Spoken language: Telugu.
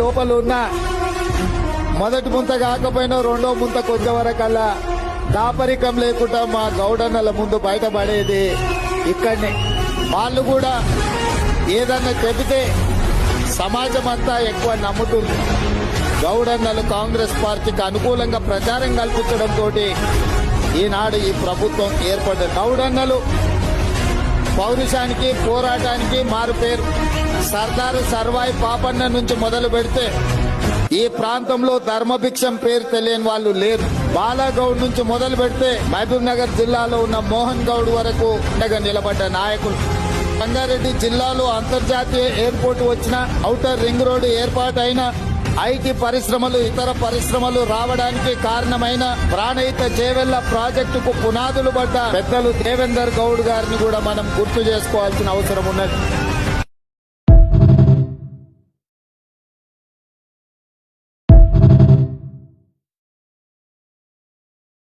లోపల ఉన్న మొదటి ముంత కాకపోయినా రెండో ముంత కొంచెం వరకల్లా దాపరికం లేకుండా మా గౌడన్నల ముందు బయటపడేది ఇక్కడనే. వాళ్ళు కూడా ఏదన్నా చెబితే సమాజం అంతా ఎక్కువ నమ్ముతుంది. గౌడన్నలు కాంగ్రెస్ పార్టీకి అనుకూలంగా ప్రచారం కల్పించడంతో ఈనాడు ఈ ప్రభుత్వం ఏర్పడ్డది. గౌడన్నలు పౌరుషానికి పోరాటానికి మారు పేరు. సర్దారు సర్వాయి పాపన్న నుంచి మొదలు పెడితే ఈ ప్రాంతంలో ధర్మభిక్షం పేరు తెలియని వాళ్ళు లేరు. బాలాగౌడ్ నుంచి మొదలు పెడితే మహబూబ్ నగర్ జిల్లాలో ఉన్న మోహన్ గౌడ్ వరకు ఉండగా నిలబడ్డ నాయకులు. రంగారెడ్డి జిల్లాలో అంతర్జాతీయ ఎయిర్పోర్ట్ వచ్చిన, ఔటర్ రింగ్ రోడ్డు ఏర్పాటైన, ఐటీ పరిశ్రమలు ఇతర పరిశ్రమలు రావడానికి కారణమైన ప్రాణహిత చేవెళ్ల ప్రాజెక్టుకు పునాదులు పడ్డ పెద్దలు దేవేందర్ గౌడ్ గారిని కూడా మనం గుర్తు చేసుకోవాల్సిన అవసరం ఉన్నది.